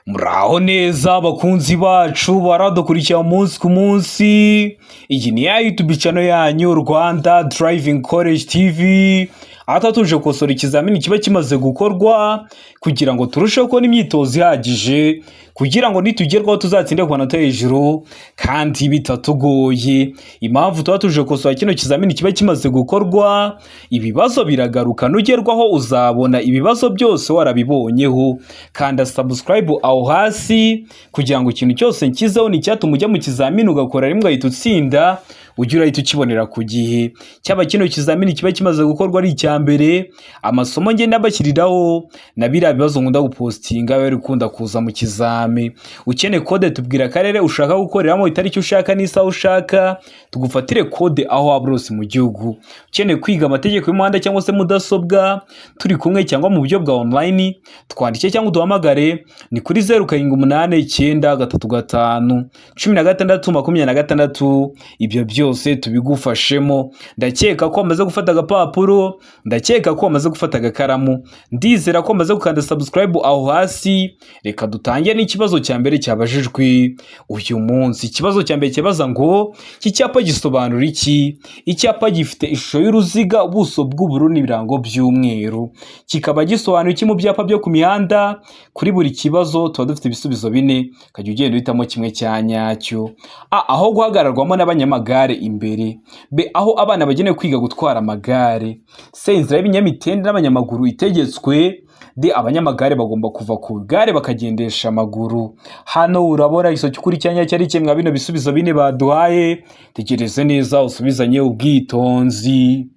Muraho neza bakunzi bacu baradukurikira umunsi ku munsi. Iyi ni ya YouTube channel yanyu Rwanda Driving College TV. Aha tuje gukosora ikizamini kiba kimaze gukorwa kugira ngo turusheho kubona imyitozo ihagije kugira ngo nitugerwaho tuzatsinde ku manota hejuru kandi bitatugoye. Impamvu tuba tuje gukosora kino kizamini kiba kimaze gukorwa, ibibazo biragaruka nugerwaho uzabona ibibazo byose warabibonyeho. Kanda subscribe aho hasi kugira ngo ikintu cyose nkizeho ni cyatuma ujya mu kizamini ugakora rimwe ahita utsinda, ujye urahita ukibonera ku gihe. Cyaba kino kizamini kiba kimaze gukorwa ari icya mbere, amasomo ngenda bashyiriraho na biriya bibazo nkunda gupostinga bari ukunda kuza mu kizami. Ukeneye code tubwira akarere ushaka gukoreramo, itariki ushaka n'isaha ushaka, tugufatire code aho waba urose mu gihugu. Ukeneye kwiga amategeko y'umuhanda cyangwa se mudasobwa turi kumwe cyangwa mu buryo bwa online, twandike cyangwa duhamagare ni kuri 0789351626. Ibyo byose tubigufashemo. Ndakeka ko wamaze gufata agapapuro, ndakeka ko wamaze gufata agakaramu, ndizera ko wamaze gukanda subscribe aho hasi. Reka dutangiye n'ikibazo cya mbere cyabajijwe uyu munsi. Ikibazo cya mbere kibaza ngo iki cyapa gisobanura iki? Icyapa gifite ishusho y'uruziga, ubuso bw'ubururu n'ibirango by'umweru. Kikaba gisobanura iki mu byapa byo ku mihanda? Kuri buri kibazo tuba dufite ibisubizo bine, kajya ugenda uhitamo kimwe cya nyacyo. A, aho guhagararwamo n'abanyamagare imbere. B, aho abana bagenewe kwiga gutwara amagare. C, inzira y'ibinyamitende n'abanyamaguru itegetswe. D, abanyamagare bagomba kuva ku gare bakagendesha amaguru. Hano urabona isoki kuri cyanya cyari kimwe bino bisubizo bine baduhaye. Tegereze neza usubizanye ubwitonzi.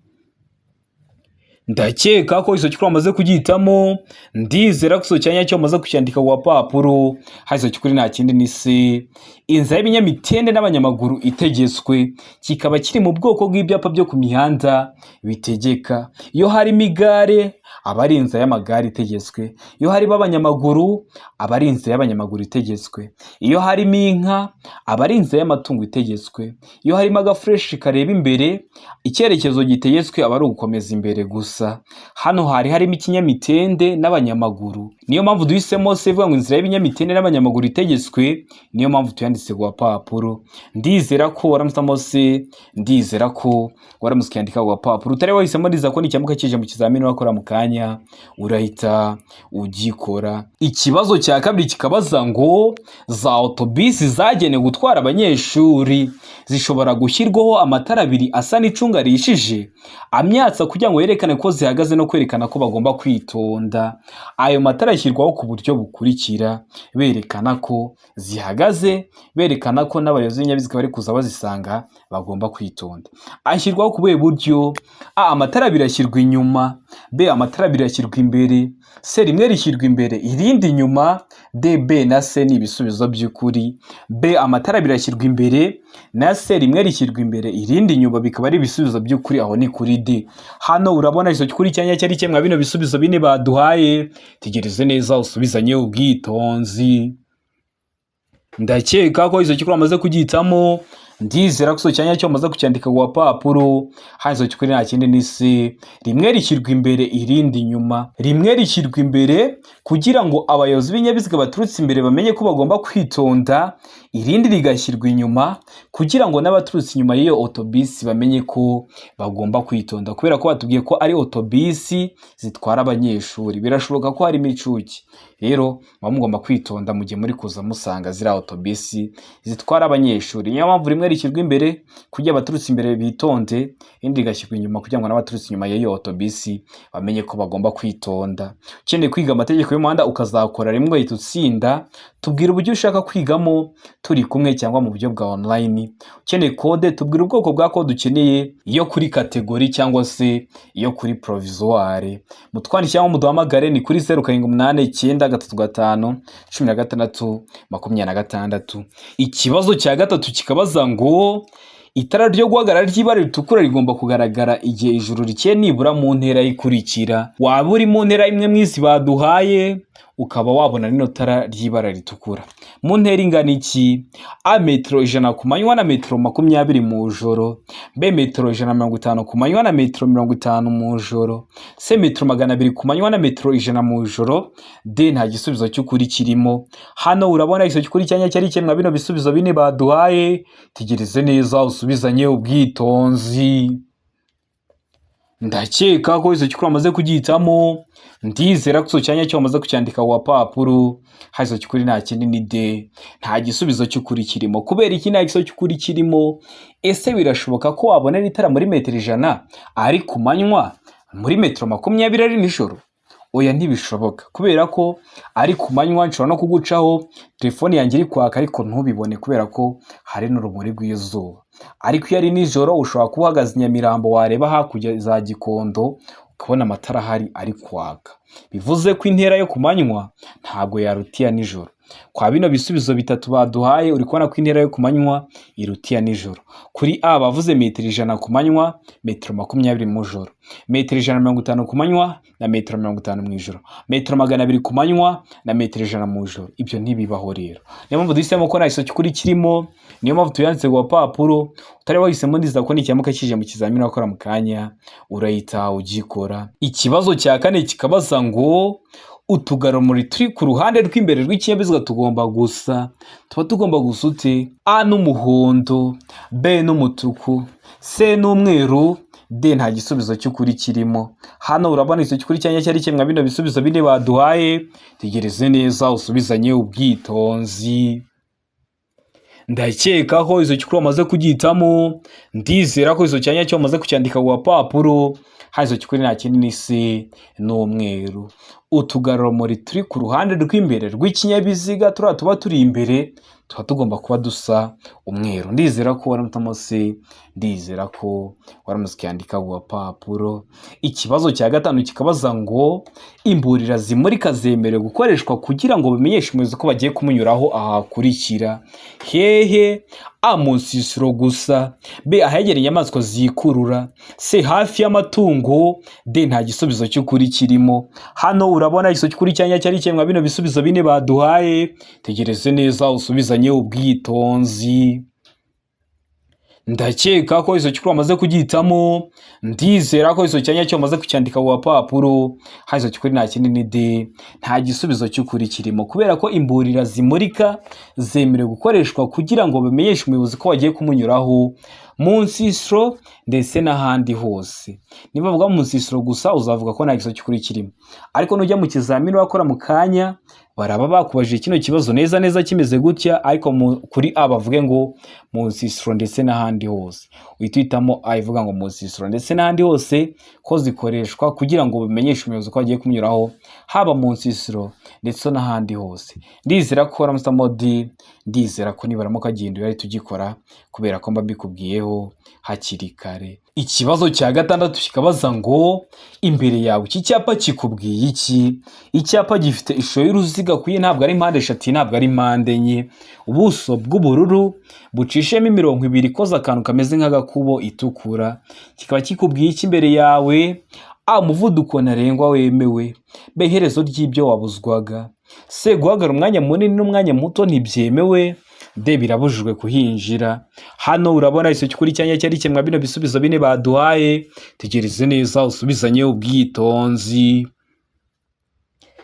Ndakeka ko isoki kuri amaze kugitamo, ndizera ko isoki cyanya cyo amaze kucyandika ku papuro. Hazo kuri nta kindi ni C, inzira y'ibinyamitende n'abanyamaguru itegetswe. Kikaba kiri mu bwoko bw'ibyapa byo ku mihanda bitegeka. Iyo harimo igare aba ari inzira y'amagare itegetswe. Iyo harimo abanyamaguru aba ari inzira y'abanyamaguru itegetswe. Iyo harimo inka aba ari inzira y'amatungo itegetswe. Iyo harimo agafureshi kareba imbere, icyerekezo gitegetswe aba ari ugukomeza imbere gusa. Hano harimo ikinyamitende n'abanyamaguru. Niyo mpamvu duhisemo C ivuga ngo inzira y'ibinyamitende n'abanyamaguru itegetswe. Niyo mpamvu tuyanditse ku papuro. Ndizera ko waramusamo C, ndizera ko waramuskandika ku papuro. Utari wahisemo ndiza ko nicyamuka kije mu kizamini wakora mu kanya urahita ugikora. Ikibazo cya kabiri kikabaza ngo za autobisi zagenewe gutwara abanyeshuri zishobora gushyirwaho amatara abiri asa n'icunga rishije amyatsa kugira ngo yerekane ko zihagaze no kwerekana ko bagomba kwitonda. Ayo matara ashyirwaho ku buryo bukurikira: berekana ko zihagaze, berekana ko n'abayobozi b'ibinyabiziga bari kuza bazisanga bagomba kwitonda. Ashyirwaho ku buhe buryo? A, amatara abiri ashyirwa inyuma. B, amatara abiri ashyirwa imbere. C, rimwe rishyirwa imbere irindi inyuma. D, B na C ni ibisubizo by'ukuri. B, amatara abiri ashyirwa imbere, na C, rimwe rishyirwa imbere irindi inyuma, bikaba ari ibisubizo by'ukuri. Aho ni kuri D. Hano urabona isoki kuri cyanya cyari kimwe bino bisubizo bine baduhaye. Tegereze neza usubizanye ubwitonzi. Ndakeka ko isoki kuri amaze kugitamo, ndizera ko cyanya cyo amaze kucyandika ku papuro. Hazo kuri nta kindi ni C, rimwe rishyirwa imbere irindi inyuma. Rimwe rishyirwa imbere kugira ngo abayobozi b'ibinyabiziga baturutse imbere bamenye ko bagomba kwitonda, irindi rigashyirwa inyuma kugira ngo n'abaturutse inyuma y'iyo autobisi bamenye ko bagomba kwitonda, kubera ko batubwiye ko ari autobisi zitwara abanyeshuri. Birashoboka ko harimo icuki, rero mugomba kwitonda mu gihe muri kuza musanga zira autobisi zitwara abanyeshuri. Niyo mpamvu rimwe rishyirwa imbere kugira abaturutse imbere bitonde, indi gashyirwa inyuma kugira ngo n'abaturutse inyuma y'iyo autobisi bamenye ko bagomba kwitonda. Ukeneye kwiga amategeko y'umuhanda ukazakora rimwe ahita utsinda, tubwira uburyo ushaka kwigamo turi kumwe cyangwa mu buryo bwa online. Ukeneye code tubwira ubwoko bwa code ukeneye, iyo kuri kategori cyangwa se iyo kuri provisoire. Mutwandike cyangwa muduhamagare ni kuri 0789351626. Ikibazo cya gatatu kikabaza ngo Itara ryo guhagarara ry'ibara ritukura rigomba kugaragara igihe ijuru rikeye nibura mu ntera ikurikira. Waba uri mu ntera imwe mw'izi baduhaye ukaba wabona rino tara ry'ibara ritukura. Mu ntera ingana iki? A metero 100 ku manywa na metero 20 mu joro. B metero 150 ku manywa na metero 50 mu joro. C metero 200 ku manywa na metero 100 mu joro. D nta gisubizo cy'ukuri kirimo. Hano urabona iso cy'ukuri cyanya cyari kimwe bino bisubizo bine baduhaye. Tegereze neza usubizanye ubwitonzi. Ndakeka ko izo cyukuri amaze kugihitamo. Ndizera ko cyanya cyo amaze kucyandika wa papuro. Hazo cyukuri nta kindi ni D. Nta gisubizo cy'ukuri kirimo. Kubera iki nta gisubizo cy'ukuri kirimo? Ese birashoboka ko wabona itara muri metero 100 ari ku manywa, muri metero 20 ari nijoro? Oya ntibishoboka, kubera ko ari ku manywa nshobora no kugucaho telefone yanjye iri kwaka ariko ntubibone kubera ko hari n'urumuri rw'izuba. Ariko iyo ari nijoro ushobora kuba uhagaze Nyamirambo wareba hakurya za Gikondo ukabona amatara ahari ari kwaka. Bivuze ko intera yo ku manywa ntabwo yarutiya nijoro. Kwa bino bisubizo bitatu baduhaye uri kubona ko intera yo ku manywa irutiya nijoro. Kuri A bavuze metero 100 ku manywa, metero 20 mu joro. Metero 150 ku manywa na metero 50 mu ijoro. Metero 200 ku manywa na metero 100 mu joro. Ibyo ntibibaho rero. Niyo mpamvu duhisemo ko nta iso cy'ukuri kirimo, niyo mpamvu tuyanditse ku papuro. Utari wahisemo ndiza ko n'ikiyamuka kije mu kizamini wakora mu kanya urayita ugikora. Ikibazo cya kane kikabaza ngo utugarumuri turi ku ruhande rw'imbere rw'ikinyabiziga tugomba gusa. Tuba tugomba gusa ute? A n'umuhondo, B n'umutuku, C n'umweru, D nta gisubizo cy'ukuri kirimo. Hano urabona iso cy'ukuri cyanya cyari kimwe bino bisubizo bine baduhaye. Tegereze neza usubizanye ubwitonzi. Ndakeka ko izo cyukuru amaze kugihitamo. Ndizera ko izo cyanya cyo amaze kucyandika ku papuro. Hazo cyukuri nta kindi ni C n'umweru. Utugarurumuri turi ku ruhande rw'imbere rw'ikinyabiziga tuba turi imbere tuba tugomba kuba dusa umweru. Ndizera ko waramutamo C, ndizera ko waramutse cyandika ku papuro. Ikibazo cya gatanu kikabaza ngo imburira zimurika zemerewe gukoreshwa kugira ngo bamenyeshe umuyobozi ko bagiye kumunyuraho ahakurikira. Hehe? A mu nsisiro gusa, B ahegereye inyamaswa zikurura, C hafi y'amatungo, D nta gisubizo cy'ukuri kirimo. Hano urabona iso cy'ukuri cyanya cyari kimwe bino bisubizo bine baduhaye. Tegereze neza usubizanye ubwitonzi. Ndakeka ko iso cyukuru amaze kugihitamo. Ndizera ko iso cyanya cyo amaze kucyandika ku papuro. Hazo cyukuri nta kindi ni D. Nta gisubizo cy'ukuri kirimo kubera ko imburira zimurika zemerewe gukoreshwa kugira ngo bamenyeshe umuyobozi ko bagiye kumunyuraho mu nsisiro ndetse n'ahandi hose. Niba bavuga mu nsisiro gusa uzavuga ko nta gisubizo cy'ukuri kirimo, ariko nujya mu kizamini wakora mu kanya baraba bakubajije kino kibazo neza kimeze gutya, ariko kuri A bavuge ngo mu nsisiro ndetse n'ahandi hose. Uhitamo A ivuga ngo mu nsisiro ndetse n'ahandi hose ko zikoreshwa kugira ngo bimenyeshe umuyobozi ko agiye kumunyuraho haba mu nsisiro ndetse n'ahandi hose. Ndizera ko waramutamo D. Ndizera ko nibaramo kagenda yari tugikora kubera ko mbikubwiyeho hakiri kare. Ikibazo cya gatandatu kikabaza ngo imbere yawe iki cyapa kikubwiye iki? Icyapa gifite ishusho y'uruziga kuyi ntabwo ari impande eshatu, ntabwo ari impande enye. Ubuso bw'ubururu bucishemo imirongo ibiri ikoze akantu kameze nk'agakubo itukura. Kikaba kikubwiye iki imbere yawe? A umuvuduko ntarengwa wemewe, B iherezo ry'ibyo wabuzwaga, C guhagarara umwanya munini n'umwanya muto ntibyemewe, D birabujijwe kuhinjira. Hano urabona iso cyukuri cyanya cyari kimwe bino bisubizo bine baduhaye. Tegereze neza usubizanye ubwitonzi.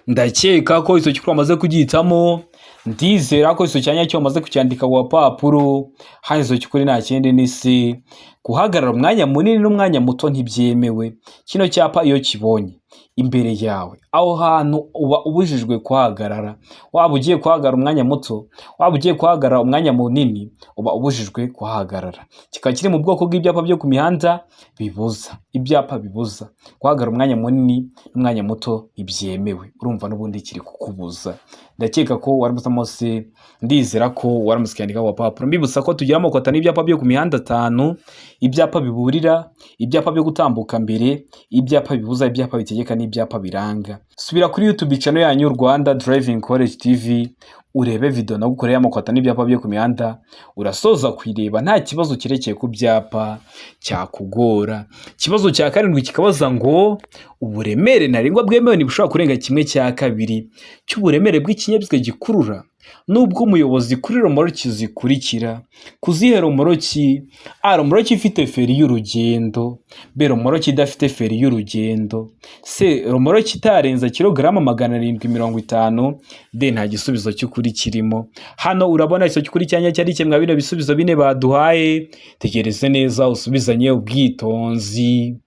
Ndakeka ko iso cyukuri amaze kugihitamo. Ndizera ko iso cyanya cyo amaze kucyandika ku papuro. Hazo cyukuri nta kindi ni C guhagarara umwanya munini n'umwanya muto ntibyemewe. Kino cyapa iyo kibonye imbere yawe aho hantu uba ubujijwe kuhagarara. Waba ugiye kuhagarara umwanya muto, waba ugiye kuhagarara umwanya munini, uba ubujijwe kuhagarara. Kikaba kiri mu bwoko bw'ibyapa byo ku mihanda bibuza, ibyapa bibuza guhagarara umwanya munini n'umwanya muto ntibyemewe. Urumva n'ubundi kiri kukubuza. Ndakeka ko waramutamo C. Ndizera ko waramutse cyandika ku papuro. Mbibutsa ko tugira amoko atanu y'ibyapa byo ku mihanda 5: ibyapa biburira, ibyapa byo gutambuka mbere, ibyapa bibuza, ibyapa bitegeka n'ibyapa biranga. Subira kuri YouTube channel yanyu Rwanda Driving College TV urebe video nagukoreye amakwata n'ibyapa byo ku mihanda, urasoza kwireba nta kibazo kirekeye ku byapa cyakugora. Ikibazo cya karindwi kikabaza ngo uburemere ntarengwa bwemewe ntibushobora kurenga 1/2 cy'uburemere bw'ikinyabiziga gikurura nubwo umuyobozi kuri romoroki zikurikira. Kuzihe romoroki? A. Romoroki ifite feri y'urugendo. B. Romoroki idafite feri y'urugendo. C. Romoroki itarenza kilograma 750. D. Nta gisubizo cy'ukuri kirimo. Hano urabona iso cy'ukuri cyanya cyari kimwe bino bisubizo bine baduhaye. Tegereze neza usubizanye ubwitonzi.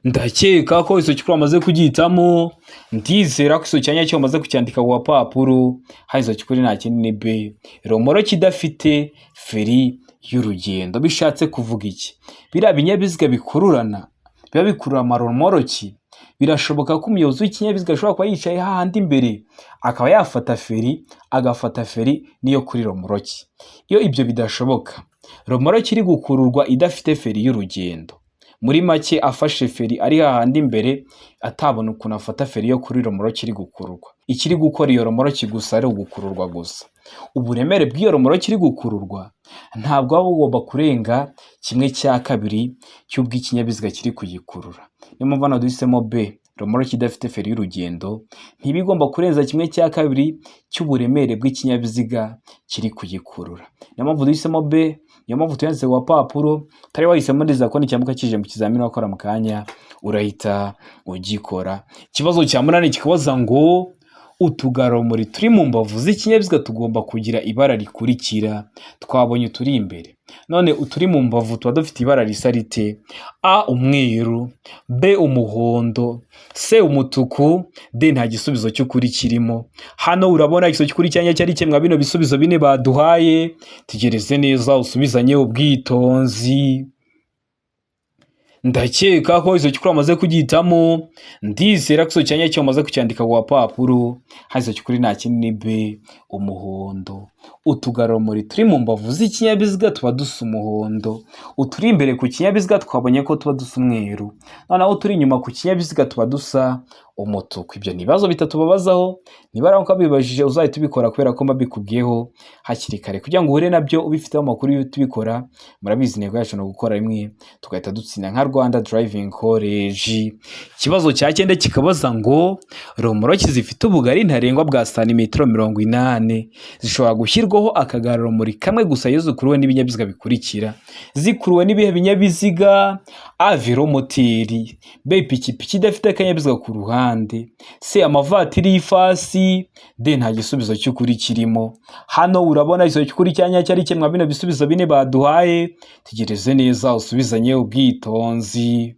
Ndakeka ko iso cy'ukuri amaze kugitamo, ndizera ko iso cyanya cyo amaze kucyandika ku papuro. Haizo cy'ukuri nta kindi ni B. Romoroki idafite feri y'urugendo. Bishatse kuvuga iki? Biriya binyabiziga bikururana biba bikurura amaromoroki, birashoboka ko umuyobozi w'ikinyabiziga ashobora kuba yicaye hahandi imbere akaba yafata feri, agafata feri niyo kuri romoroki. Iyo ibyo bidashoboka, romoroki iri gukururwa idafite feri y'urugendo, muri make afashe feri ari hahandi imbere atabona ukuntu afata feri yo kuri romoroki iri gukururwa. Ikiri gukora iyo romoroki gusa ari ugukururwa gusa. Uburemere bw'iyo romoroki iri gukururwa ntabwo aba bugomba kurenga 1/2 cy'ubw'ikinyabiziga kiri kuyikurura. Niyo mpamvu hano duhisemo B. Romoroki idafite feri y'urugendo ntibigomba kurenza 1/2 cy'uburemere bw'ikinyabiziga kiri kuyikurura. Niyo mpamvu duhisemo B. Niyo mpamvu tuyanditse ku papuro, tari wahisemo neza ko nicyamuka kije mu kizamini wakora mu kanya urahita ugikora. Ikibazo cya 8 kikabaza ngo utugaromori turi mu mbavu z'ikinyabiziga tugomba kugira ibara rikurikira. Twabonye turi imbere, none uturi mu mbavu tuba dufite ibara risa rite? A. Umweru. B. Umuhondo. C. Umutuku. D. Nta gisubizo cy'ukuri kirimo. Hano urabona ikiso cy'ukuri cyanya cyari kimwe bino bisubizo bine baduhaye. Tegereze neza usubizanye ubwitonzi. Ndakeka ko izo cy'ukuri amaze kugitamo, ndizera ko iso cyanya cyo amaze kucyandika ku papuro. Haizo cy'ukuri nta kindi ni B. Umuhondo. Utugaromori turi mu mbavu z'ikinyabiziga tuba dusa umuhondo. Uturi imbere ku kinyabiziga twabonye ko tuba dusa umweru, noneho turi inyuma ku kinyabiziga tuba dusa umutuku. Ibyo ni ibibazo bitatu babazaho, niba ari uko bibajije uzahita ubikora kubera ko mbabikubwiyeho hakiri kare kugira ngo uhure nabyo ubifiteho amakuru y'uko tubikora. Murabizi intego yacu no gukora rimwe tugahita dutsinda nka Rwanda Driving College. Ikibazo cya 9 kikabaza ngo romoroki zifite ubugari ntarengwa bwa santimetero 80 zishobora gushyirwaho akagaromori kamwe gusa iyo zikuruwe n'ibinyabiziga bikurikira. Zikuruwe n'ibihe binyabiziga? A. Velomoteri. B. Ipikipiki idafite akanyabiziga ku ruhande. C. Amavatiri y'ifasi. D. Nta gisubizo cy'ukuri kirimo. Hano urabona iso cy'ukuri cyanya cyari kimwe bino bisubizo bine baduhaye. Tegereze neza usubizanye ubwitonzi.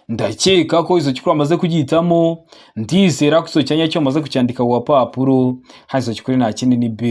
Ndakeka ko izo cy'ukuri amaze kugitamo, ndizera ko iso cyanya cyo amaze kucyandika ku papuro. Haizo cy'ukuri nta kindi ni B.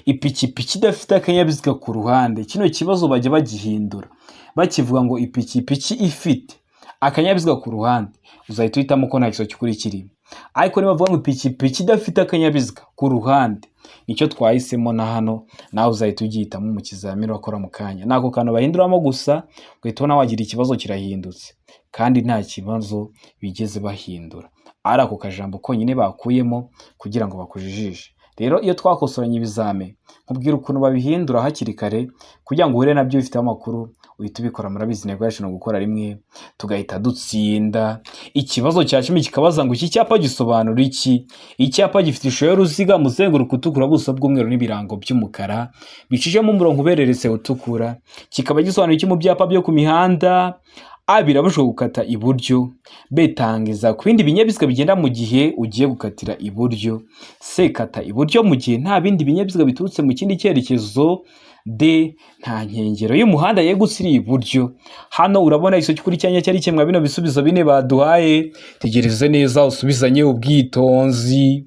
Ipikipiki idafite akanyabiziga ku ruhande. Kino kibazo bajya bagihindura bakivuga ngo ipikipiki ifite akanyabiziga ku ruhande, uzahita uhitamo ko nta kiso cy'ukuri kirimo. Ariko niba bavuga ngo ipikipiki idafite akanyabiziga ku ruhande, nicyo twahisemo na hano, nawe uzahita ugihitamo mu kizamini wakora mu kanya. Nako kantu bahinduramo gusa ugahita ubona wagira ikibazo kirahindutse, kandi nta kibazo bigeze bahindura, ari ako kajambo konyine bakuyemo kugira ngo bakujijishe. Rero iyo twakosoranye ibizame nkubwira ukuntu babihindura hakiri kare kugira ngo uhure nabyo bifite amakuru uhita ubikora. Murabizi intego yacu no gukora rimwe tugahita dutsinda. Ikibazo cya 10 kikabaza ngo iki cyapa gisobanura iki? Icyapa gifite ishusho y'uruziga, muzenguruko utukura, buso bw'umweru n'ibirango by'umukara bicishemo umurongo ubereretse utukura. Kikaba gisobanura iki mu byapa byo ku mihanda? A. Birabujijwe gukata iburyo. B. Tangiza ku bindi binyabiziga bigenda mu gihe ugiye gukatira iburyo. C. Kata iburyo mu gihe nta bindi binyabiziga biturutse mu kindi cyerekezo. D. Nta nkengero y'umuhanda yegutse iri iburyo. Hano urabona iso cy'ukuri cyanya cyari kimwe bino bisubizo bine baduhaye. Tegereze neza usubizanye ubwitonzi.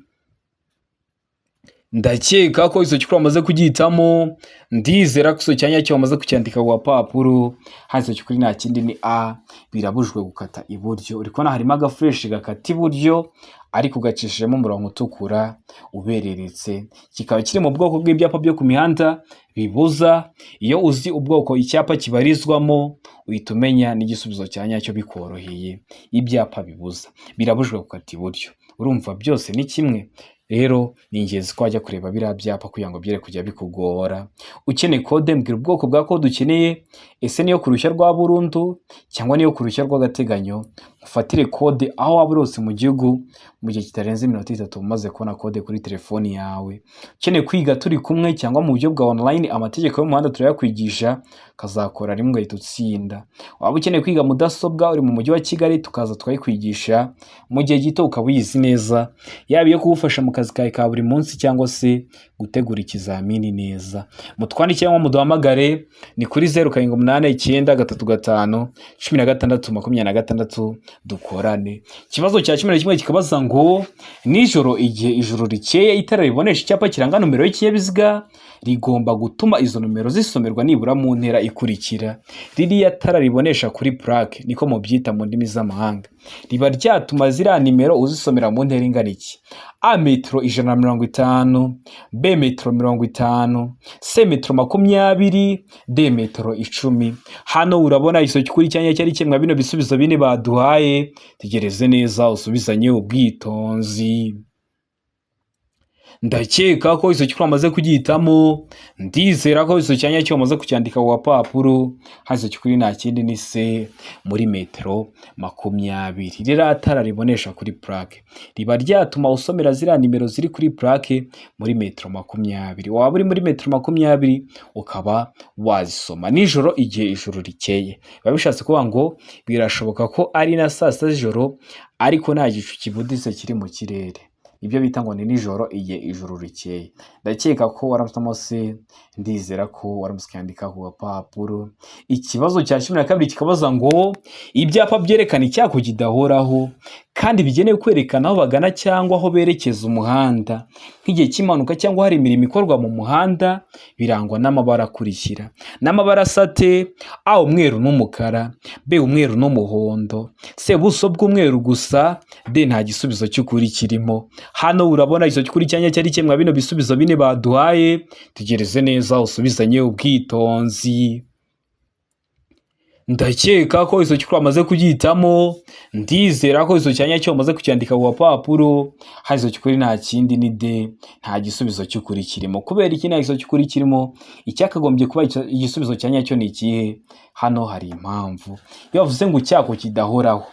Ndakeka ko iso cy'ukuri amaze kugitamo, ndizera ko iso cyanya cyo amaze kucyandika ku papuro. Haizo cy'ukuri nta kindi ni A. Birabujijwe gukata iburyo. Uri kubona harimo agafresh gakata iburyo ariko gacishijemo umurongo utukura ubereretse. Kikaba kiri mu bwoko bw'ibyapa byo ku mihanda bibuza. Iyo uzi ubwoko icyapa kibarizwamo uhita umenya n'igisubizo cya nyacyo bikoroheye. Ibyapa bibuza birabujijwe gukata iburyo. urumva byose ni kimwe. Rero ni ingenzi ko wajya kureba biriya byapa kugira ngo byere kujya bikugora. Ukeneye kode, mbwira ubwoko bwa kode ukeneye, ese niyo ku ruhushya rwa burundu cyangwa niyo ku ruhushya rw'agateganyo. Ufatire kode aho waba uri hose mu gihugu mu gihe kitarenze iminota 3 umaze kubona kode kuri telefoni yawe. Ukeneye kwiga turi kumwe cyangwa mu buryo bwa online, amategeko y'umuhanda turayakwigisha, kazakora rimwe ugahita utsinda. Waba ukeneye kwiga mudasobwa uri mu mujyi wa Kigali, tukaza twayikwigisha mu gihe gito ukaba uyizi neza, yaba iyo kugufasha mu kazi kawe ka buri munsi cyangwa se gutegura ikizamini neza. Mutwandikire cyangwa muduhamagare ni kuri 0789351626 dukorane. Ikibazo cya 11 kikabaza ngo nijoro igihe ijuru rikeye itara ribonesha icyapa kiranga numero y'ikinyabiziga rigomba gutuma izo numero zisomerwa nibura mu ntera ikurikira. Ririya tara ribonesha kuri plaque niko mubyita mu ndimi z'amahanga, riba ryatuma ziriya nimero uzisomera mu ntera ingana iki: A metero 150, B metero 50, C metero 20, D metero 10. Hano urabona isomo kuri cyanya cyari kimwe bino bisubizo bine baduhaye, tegereze neza usubizanye ubwitonzi. Ndakeka ko iso cyukuru amaze kugihitamo, ndizera ko iso cyanya cyo amaze kucyandika ku papuro. Hazo cyukuri nta kindi ni C muri metero 20. Rira tara ribonesha kuri plaque riba ryatuma usomera zira nimero ziri kuri plaque muri metero 20. Waba uri muri metero 20 ukaba wazisoma nijoro igihe ijuru rikeye. Biba bishatse kuvuga ngo birashoboka ko ari na saa sita z'ijoro ariko nta gicu kibuditse kiri mu kirere. Ibyo bita ngo ni nijoro igihe ijuru rikeye. Ndakeka ko waramutamo se, ndizera ko waramusikandika ku papuro. Ikibazo cya 12 kikabaza ngo ibyapa byerekana icyako kidahoraho kandi bigenewe kwerekana aho bagana cyangwa aho berekeza umuhanda nk'igihe cy'impanuka cyangwa hari imirimo ikorwa mu muhanda birangwa n'amabara akurikira. N'amabara sate: A umweru n'umukara, B umweru n'umuhondo, C buso bw'umweru gusa, D nta gisubizo cy'ukuri kirimo. Hano urabona izo cy'ukuri cyanya cyari kimwe bino bisubizo bine baduhaye, tegereze neza usubizanye ubwitonzi. Ndakeka ko iso cyukuru amaze kugihitamo, ndizera ko iso cyanya cyo amaze kucyandika ku papuro. Hazo cyukuri nta kindi ni D, nta gisubizo cy'ukuri kirimo. Kubera iki nta gisubizo cy'ukuri kirimo? Icyakagombye kuba igisubizo cyanya cyo ni ikihe? Hano hari impamvu. Iyo bavuze ngo icyako kidahoraho,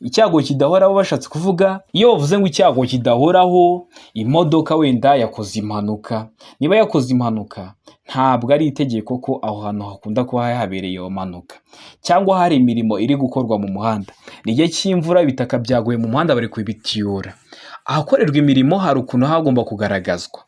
icyago kidahoraho bashatse kuvuga iyo bavuze ngo icyago kidahoraho, imodoka wenda yakoze impanuka. Niba yakoze impanuka ntabwo ari itegeko ko aho hantu hakunda kuba habereye iyo mpanuka, cyangwa hari imirimo iri gukorwa mu muhanda. N'igihe cy'imvura ibitaka byaguye mu muhanda bari kubitiyura. Ahakorerwa imirimo hari ukuntu hagomba kugaragazwa.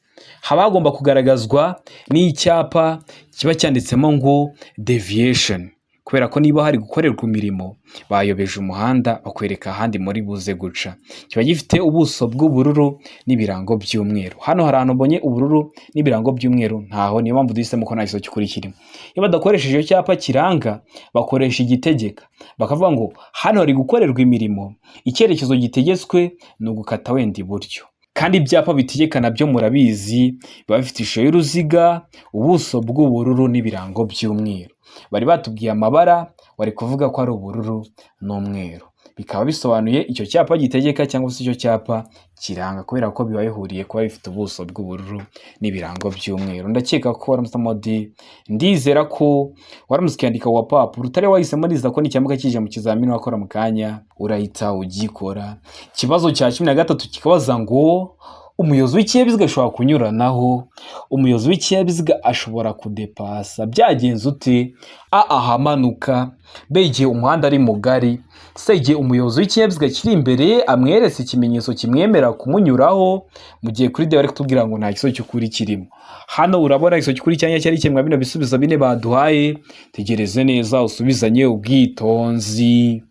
Haba hagomba kugaragazwa n'icyapa kiba cyanditsemo ngo deviation, kubera ko niba hari gukorerwa imirimo bayobeje umuhanda bakwereka ahandi muri buze guca. Kiba gifite ubuso bw'ubururu n'ibirango by'umweru. Hano hari ahantu mbonye ubururu n'ibirango by'umweru, ntaho niyo mpamvu duhisemo ko nta gisozo cy'ukuri kirimo. Iyo badakoresheje icyo cyapa kiranga bakoresha igitegeka, bakavuga ngo hano hari gukorerwa imirimo, icyerekezo gitegetswe ni ugukata wenda iburyo. Kandi ibyapa bitegeka nabyo murabizi, biba bifite ishusho y'uruziga, ubuso bw'ubururu n'ibirango by'umweru. Bari batubwiye amabara, wari kuvuga ko ari ubururu n'umweru. Bikaba bisobanuye icyo cyapa gitegeka cyangwa se icyo cyapa kiranga, kubera ko biba bihuriye kuba bifite ubuso bw'ubururu n'ibirango by'umweru. Ndakeka ko waramusamodi, ndizera ko waramusikandika wa papuro. Utari wahisemo niza ko n'icyamuka kije mu kizamini wakora mu kanya urahita ugikora. Ikibazo cya 13 kikabaza ngo umuyobozi w'ikinyabiziga ashobora kunyuranaho. Umuyobozi w'ikinyabiziga ashobora kudepasa. Byagenze ute? A ahamanuka, B igihe umuhanda ari mugari, C igihe umuyobozi w'ikinyabiziga kiri imbere amweretse ikimenyetso kimwemera kumunyuraho, mu gihe kuri D bari kutubwira ngo nta gisozo cy'ukuri kirimo. Hano urabona igisozo cy'ukuri cyanya cyari kimwe bino bisubizo bine baduhaye, tegereze neza usubizanye ubwitonzi.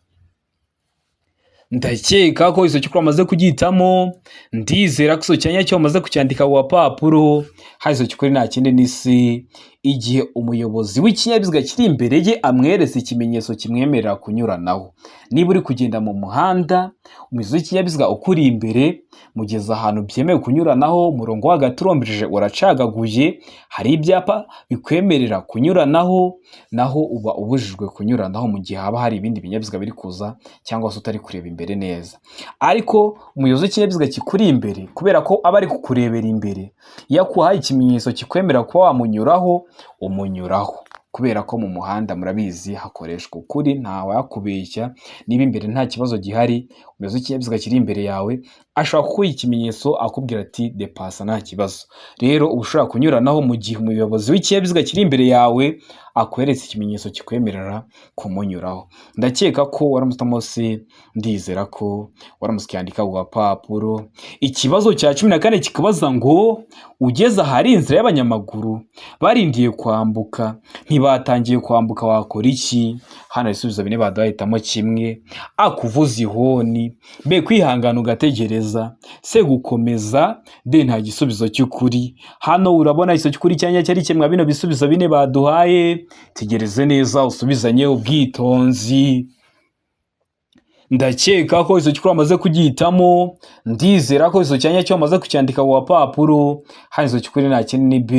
Ndakeka ko iso cyukuru amaze kugihitamo, ndizera ko iso cyanya cyo amaze kucyandika ku papuro. Hazo cyukuri nta kindi ni C igihe umuyobozi w'ikinyabiziga kiri imbere ye amweretse ikimenyetso kimwemerera kunyuranaho. Niba uri kugenda mu muhanda, umuyobozi w'ikinyabiziga ukuri imbere mugeza ahantu byemewe kunyuranaho, umurongo hagati urombereje uracagaguye, hari ibyapa bikwemerera kunyuranaho, naho uba ubujijwe kunyuranaho mu gihe haba hari ibindi binyabiziga biri kuza cyangwa se utari kureba imbere imbere neza. Ariko umuyobozi w'ikinyabiziga kikuri imbere kubera ko aba ari kukurebera imbere, iyo akuhaye ikimenyetso kikwemera kuba wamunyuraho, umunyuraho. Kubera ko mu muhanda murabizi hakoreshwa ukuri, nta wakubeshya. Niba imbere nta kibazo gihari, umuyobozi w'ikinyabiziga kiri imbere yawe ashobora kuguha ikimenyetso akubwira ati depasa nta kibazo. Rero uba ushobora kunyuranaho mu gihe umuyobozi w'ikinyabiziga kiri imbere yawe akweretse ikimenyetso kikwemerera kumunyuraho. Ndakeka ko waramutse se, ndizera ko waramutse ukandika ku gapapuro. Ikibazo cya 14 kikabaza ngo ugeze ahari inzira y'abanyamaguru barindiye kwambuka, ntibatangiye kwambuka, wakora iki? Hano ibisubizo bine badahitamo kimwe: A, kuvuza ihoni; B, kwihangana ugategereza; C, gukomeza; D, nta gisubizo cy'ukuri. Hano urabona iso cy'ukuri cyanya cyari kimwe bino bisubizo bine baduhaye. Tegereze neza usubizanye ubwitonzi. Ndakeka ko iso cy'ukuri amaze kugihitamo, ndizera ko iso cyanya cyo amaze kucyandika ku gapapuro. Hano iso cy'ukuri nta kindi ni B,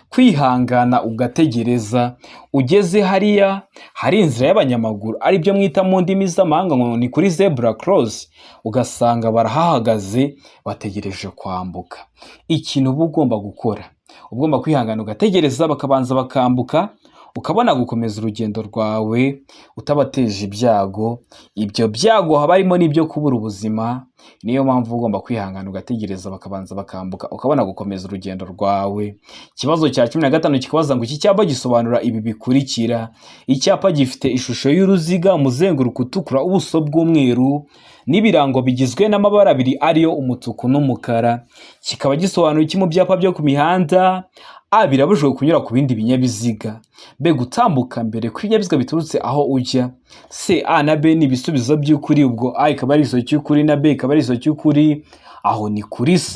kwihangana ugategereza. Ugeze hariya hari inzira y'abanyamaguru, ari byo mwita mu ndimi z'amahanga ngo ni kuri zebra cross, ugasanga barahahagaze bategereje kwambuka. Ikintu uba ugomba gukora, ugomba kwihangana ugategereza bakabanza bakambuka, ukabona gukomeza urugendo rwawe utabateje ibyago. Ibyo byago haba harimo n'ibyo kubura ubuzima. Niyo mpamvu ugomba kwihangana ugategereza bakabanza bakambuka, ukabona gukomeza urugendo rwawe. Ikibazo cya 15 kikabaza ngo iki cyapa gisobanura ibi bikurikira. Icyapa gifite ishusho y'uruziga, umuzenguruko utukura, ubuso bw'umweru n'ibirango bigizwe n'amabara abiri ariyo umutuku n'umukara. Kikaba gisobanura iki mu byapa byo ku mihanda? A, birabujijwe kunyura ku bindi binyabiziga. B, gutambuka mbere kw'ibinyabiziga biturutse aho ujya. C, A na B ni ibisubizo by'ukuri, ubwo A ikaba ari iso cy'ukuri na B ikaba ari iso cy'ukuri. Aho ni kuri C,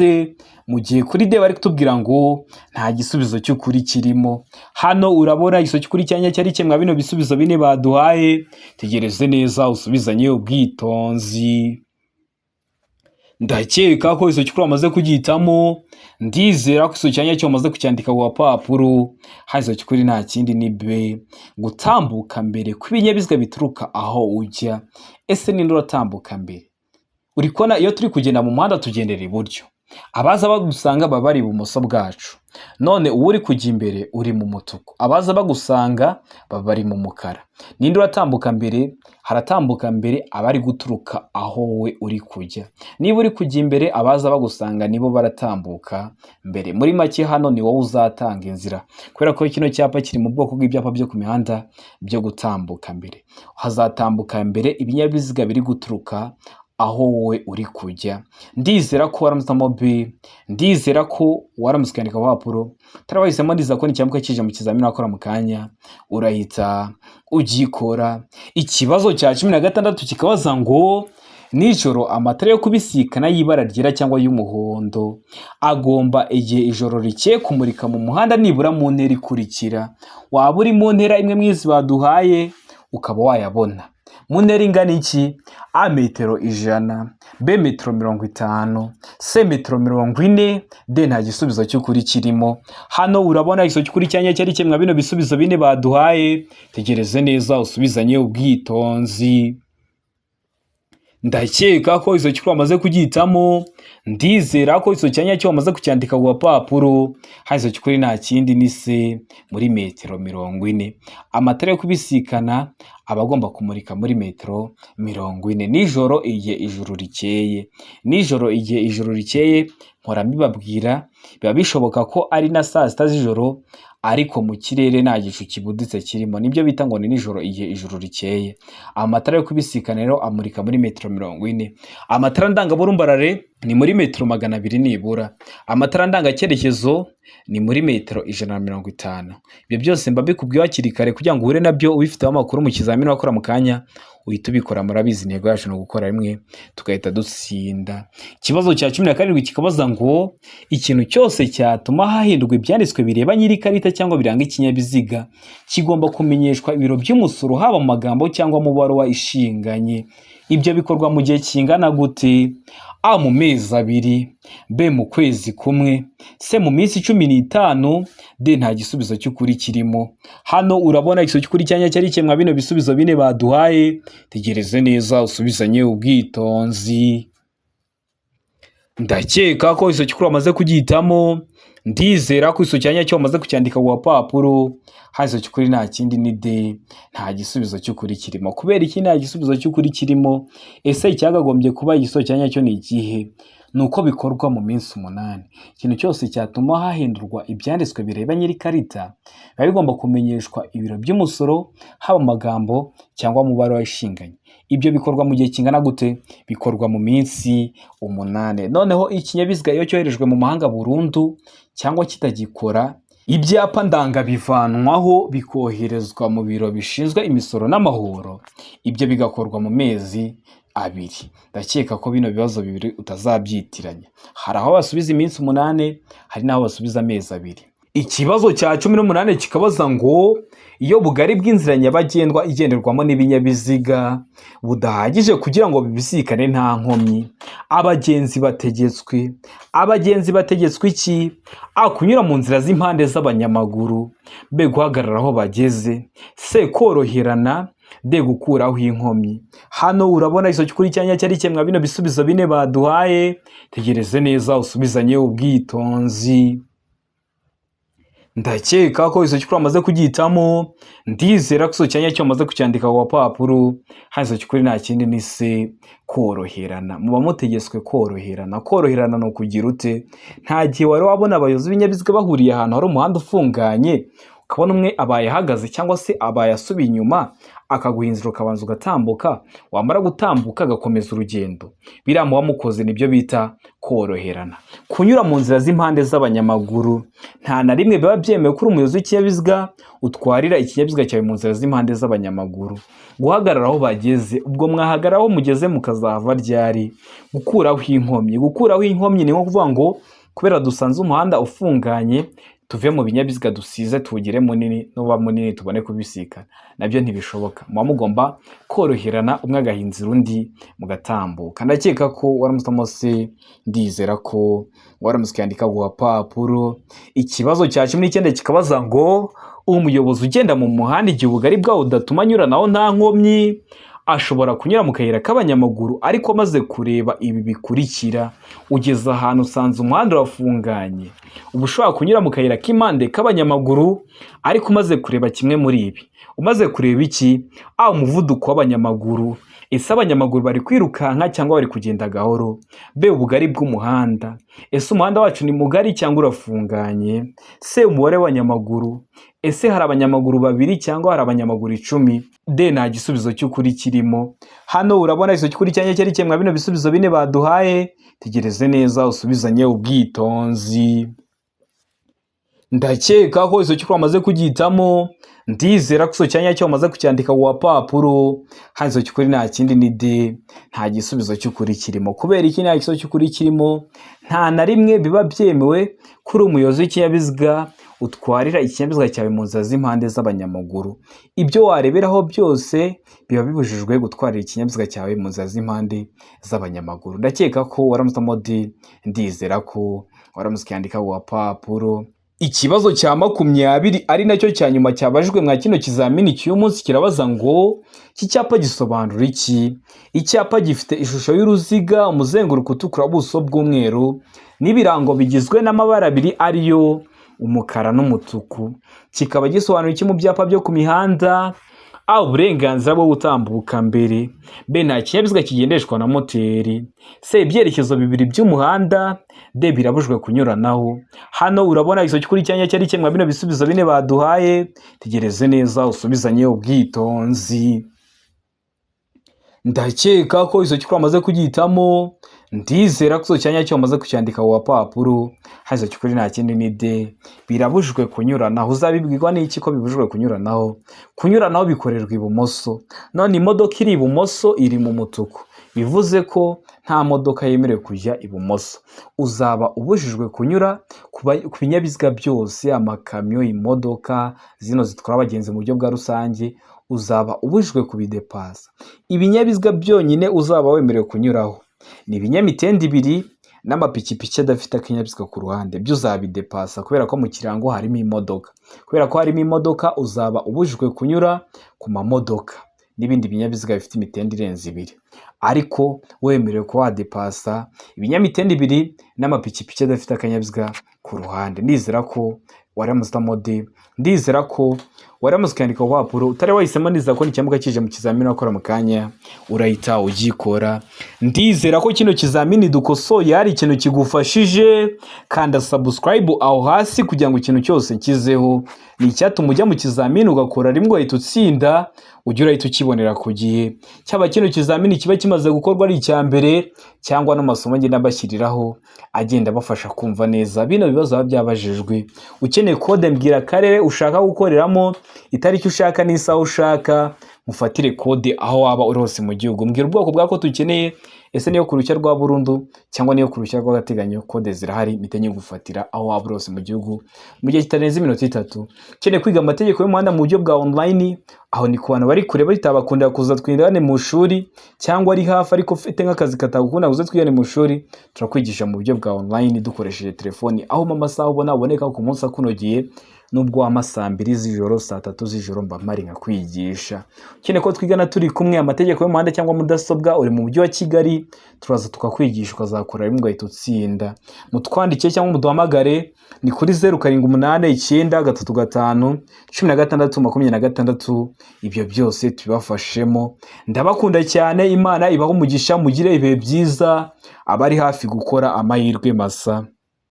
mu gihe kuri D bari kutubwira ngo nta gisubizo cy'ukuri kirimo. Hano urabona iso cy'ukuri cyanya cyari kimwe bino bisubizo bine baduhaye. Tegereze neza usubizanye ubwitonzi. Ndakeka ko iso cy'ukuri amaze kugihitamo, ndizera ko iso cyanya cyo amaze kucyandika ku gapapuro. Hano iso cy'ukuri nta kindi ni B, gutambuka mbere kw'ibinyabiziga bituruka aho ujya. Ese ninde uratambuka mbere? Uri kubona iyo turi kugenda mu muhanda tugendera iburyo, abaza bagusanga baba bari ibumoso bwacu. None uwo uri kujya imbere uri mu mutuku, abaza bagusanga baba bari mu mukara. Ninde uratambuka mbere? Haratambuka mbere abari guturuka aho we uri kujya. Niba uri kujya imbere, abaza bagusanga nibo baratambuka mbere. Muri make hano ni wowe uzatanga inzira, kubera ko kino cyapa kiri mu bwoko bw'ibyapa byo ku mihanda byo gutambuka mbere. Hazatambuka mbere ibinyabiziga biri guturuka aho wowe uri kujya. Ndizera ko waramutamo B, ndizera ko waramutse ukandika ku gapapuro. Tarabahisemo ndiza ko nicyamuka kije mu kizamini wakora mu kanya urahita ugikora. Ikibazo cya 16 kikabaza ngo nijoro amatara yo kubisikana y'ibara ryera cyangwa y'umuhondo agomba igihe ijoro rikeye kumurika mu muhanda nibura mu ntera ikurikira. Waba uri mu ntera imwe mwizi baduhaye ukaba wayabona. Mu ntera ingana iki? A, metero 100; B, metero 50; C, metero 40; D, nta gisubizo cy'ukuri kirimo. Hano urabona iso cy'ukuri cyanya cyari kimwe bino bisubizo bine baduhaye. Tegereze neza usubizanye ubwitonzi. Ndakeka ko iso cy'ukuri amaze kugihitamo, ndizera ko iso cyanya cyo amaze kucyandika ku gapapuro. Hano iso cy'ukuri nta kindi ni C, muri metero 40. Amatara yo kubisikana aba agomba kumurika muri metero 40 nijoro igihe ijuru rikeye. Nijoro igihe ijuru rikeye mpora mbibabwira, biba bishoboka ko ari na saa 6 z'ijoro ariko mu kirere nta gicu kibuditse kirimo. Nibyo bita ngo ni nijoro igihe ijuru rikeye. Amatara yo kubisikana rero amurika muri metero 40. Amatara ndangaburumbarare ni muri metero 200 nibura. Amatara ndangacyerekezo ni muri metero 150. Ibyo byose mba bikubwiye hakiri kare kugira ngo uhure nabyo ubifiteho amakuru mu kizamini wakora mu kanya uhita ubikora. Murabizi intego yacu no gukora rimwe tugahita dutsinda. Ikibazo cya 17 kikabaza ngo ikintu cyose cyatuma hahindurwa ibyanditswe bireba nyiri karita cyangwa biranga ikinyabiziga kigomba kumenyeshwa ibiro by'umusoro haba mu magambo cyangwa mu baruwa ishinganye. ibyo bikorwa mu gihe kingana gute? A mu mezi abiri, B mu kwezi kumwe, C mu minsi 15, D nta gisubizo cy'ukuri kirimo. Hano urabona igisubizo cy'ukuri cyanya cyari kimwe bino bisubizo bine baduhaye, tegereze neza usubizanye ubwitonzi. Ndakeka ko iso cy'ukuri wamaze kugihitamo, ndizera ko iso cyanya cyo wamaze kucyandika ku papuro. Hazo cy'ukuri nta kindi ni D, nta gisubizo cy'ukuri kirimo. Kubera iki nta gisubizo cy'ukuri kirimo? Ese icyagagombye kuba igiso cyanya cyo ni igihe? Nuko bikorwa mu minsi 8. Ikintu cyose cyatuma hahindurwa ibyanditswe bireba nyiri karita biba bigomba kumenyeshwa ibiro by'umusoro, haba amagambo cyangwa mu baro washinganye. Ibyo bikorwa mu gihe kingana gute? Bikorwa mu minsi 8. Noneho ikinyabiziga iyo cyoherejwe mu mahanga burundu cyangwa kitagikora, ibyapa ndanga bivanwaho bikoherezwa mu biro bishinzwe imisoro n'amahoro. Ibyo bigakorwa mu mezi 2. Ndakeka ko bino bibazo bibiri utazabyitiranya. Hari aho basubiza iminsi 8, hari naho basubiza amezi 2. Ikibazo cya 18 kikabaza ngo iyo bugari bw'inzira nyabagendwa igenderwamo n'ibinyabiziga budahagije kugira ngo bibisikane nta nkomyi, abagenzi bategetswe iki? A kunyura mu nzira z'impande z'abanyamaguru, B guhagarara aho bageze, C koroherana, D gukuraho inkomyi. Hano urabona iso cy'ukuri cyanya cyari kimwe bino bisubizo bine baduhaye, tegereze neza usubizanye ubwitonzi. Ndakeka ko iso cy'ukuri wamaze kugihitamo, ndizera ko iso cyanya cyo wamaze kucyandika ku papuro. Hazo cy'ukuri nta kindi ni C, koroherana. Muba mutegetswe koroherana. Koroherana no kugira ute? Nta gihe wari wabona abayobozi b'ibinyabiziga bahuriye ahantu hari umuhanda ufunganye, ukabona umwe abaye ahagaze cyangwa se abaye asubiye inyuma, akaguhinzira ukabanza ugatambuka, wamara gutambuka agakomeza urugendo. Biriya muba mukoze nibyo bita koroherana. Kunyura mu nzira z'impande z'abanyamaguru, nta na rimwe biba byemewe ko umuyobozi w'ikinyabiziga utwarira ikinyabiziga cyawe mu nzira z'impande z'abanyamaguru. Guhagarara aho bageze, ubwo mwahagarara aho mugeze mukazava ryari. Gukuraho inkomyi ni nko kuvuga ngo kubera dusanze umuhanda ufunganye, tuve mu binyabiziga dusize tuwugire munini, nuba munini tubone kubisikana. Nabyo ntibishoboka. Muba mugomba koroherana, umwe agahinzira undi mugatambuka. Ndakeka ko waramutamo se, ndizera ko waramutse kwandika ku papuro. Ikibazo cya 19 kikabaza ngo umuyobozi ugenda mu muhanda igihe ubugari bwawo udatuma anyuranaho nta nkomyi ashobora kunyura mu kayira k'abanyamaguru, ariko amaze kureba ibi bikurikira. Ugeze ahantu usanze umuhanda urafunganye, uba ushobora kunyura mu kayira k'impande k'abanyamaguru, ariko umaze kureba kimwe muri ibi. Umaze kureba iki? A umuvuduko w'abanyamaguru, ese abanyamaguru bari kwirukanka cyangwa bari kugenda gahoro? B ubugari bw'umuhanda, ese umuhanda wacu ni mugari cyangwa urafunganye? C umubare w'abanyamaguru, ese hari abanyamaguru 2 cyangwa hari abanyamaguru 10? D nta gisubizo cy'ukuri kirimo. Hano urabona iso cy'ukuri cyanya cyari kimwe bino bisubizo bine baduhaye, tegereze neza usubizanye ubwitonzi. Ndakeka ko iso cy'ukuri wamaze kugihitamo, ndizera ko iso cyanya cyo wamaze kucyandika ku papuro. Hazo cy'ukuri nta kindi ni D, nta gisubizo cy'ukuri kirimo. Kubera iki nta gisubizo cy'ukuri kirimo? Nta na rimwe biba byemewe kuri umuyobozi w'ikinyabiziga utwarira ikinyabiziga cyawe mu nzira z'impande z'abanyamaguru. Ibyo wareberaho byose biba bibujijwe gutwarira ikinyabiziga cyawe mu nzira z'impande z'abanyamaguru. Ndakeka ko waramutamo D, ndizera ko waramutse kwandika ku papuro. Ikibazo cya 20 ari nacyo cya nyuma cyabajwe mwa kino kizamini cy'uyu munsi kirabaza ngo iki cyapa gisobanura iki? Icyapa gifite ishusho y'uruziga, umuzenguruko utukura, ubuso bw'umweru n'ibirango bigizwe n'amabara 2 ariyo umukara n'umutuku. Kikaba gisobanura iki mu byapa byo ku mihanda? A uburenganzira bwo gutambuka mbere, B nta kinyabiziga kigendeshwa na moteri, C ibyerekezo bibiri by'umuhanda, D birabujwe kunyuranaho. Hano urabona iso cy'ukuri cyanya cyari kimwe bino bisubizo bine baduhaye, tegereze neza usubizanye ubwitonzi. Ndakeka ko iso cy'ukuri wamaze kugihitamo, ndizera ko iso cyanya cyo wamaze kucyandika ku papuro. Hazo cy'ukuri nta kindi ni D, birabujwe kunyuranaho. Uzabibwirwa n'iki ko bibujwe kunyuranaho? Kunyuranaho bikorerwa ibumoso, none imodoka iri ibumoso iri mu mutuku, bivuze ko nta modoka yemerewe kujya ibumoso. Uzaba ubujijwe kunyura ku binyabiziga byose, amakamyo, imodoka zino zitwara abagenzi mu buryo bwa rusange, uzaba ubujijwe kubidepasa. Ibinyabiziga byonyine uzaba wemerewe kunyuraho ni ibinyamitende 2 n'amapikipiki adafite akanyabiziga ku ruhande, byo uzabidepasa kubera ko mu kirango harimo imodoka. Kubera ko harimo imodoka uzaba ubujijwe kunyura ku mamodoka n'ibindi binyabiziga bifite imitende irenze 2, ariko wemerewe ko wadepasa ibinyamitende 2 n'amapikipiki adafite akanyabiziga ku ruhande. Ndizera ko waramutse mode, ndizera ko waramutse kwandika wapuro utari wahisemo, ndizera ko n'icyamuka kije mu kizamini wakora mu kanya urahita ugikora. Ndizera ko kino kizamini dukosoye hari ikintu kigufashije, kanda subscribe aho hasi kugira ngo ikintu cyose nkizeho ni icyatuma ujya mu kizamini ugakora rimwe ugahita utsinda, ujya urahita ukibonera ku gihe. Cyaba kino kizamini kiba kimaze gukorwa ari icya mbere, cyangwa n'amasomo ngenda bashyiriraho agenda bafasha kumva neza bino bibazo biba byabajijwe. Ukeneye kode mbwira akarere ushaka gukoreramo, itariki ushaka n'isaha ushaka, mufatire kode aho waba uri hose mu gihugu. Mbwira ubwoko bwako tukeneye, ese niyo ku ruhushya rwa burundu cyangwa niyo ku ruhushya rw'agateganyo, kode zirahari mitenye gufatira aho waba uri hose mu gihugu mu gihe kitarenze iminota 3. Ukeneye kwiga amategeko y'umuhanda mu buryo bwa online, aho ni ku bantu bari kure bitabakundira kuza twigane mu shuri, cyangwa ari hafi ariko ufite nk'akazi katagukunda kuza twigane mu shuri, turakwigisha mu buryo bwa online dukoresheje telefoni, aho mu masaha uboneka ku munsi akunogeye, nubwo wama saa 2 z'ijoro, saa 3 z'ijoro mba mari nka kwigisha. Ukeneye ko twigana turi kumwe amategeko y'umuhanda cyangwa mudasobwa, uri mu mujyi wa Kigali, turaza tukakwigisha ukazakora rimwe ugahita utsinda. Mutwandikiye cyangwa muduhamagare ni kuri 0789351626. Ibyo byose tubibafashemo. Ndabakunda cyane, Imana ibaho umugisha, mugire ibihe byiza, abari hafi gukora amahirwe masa.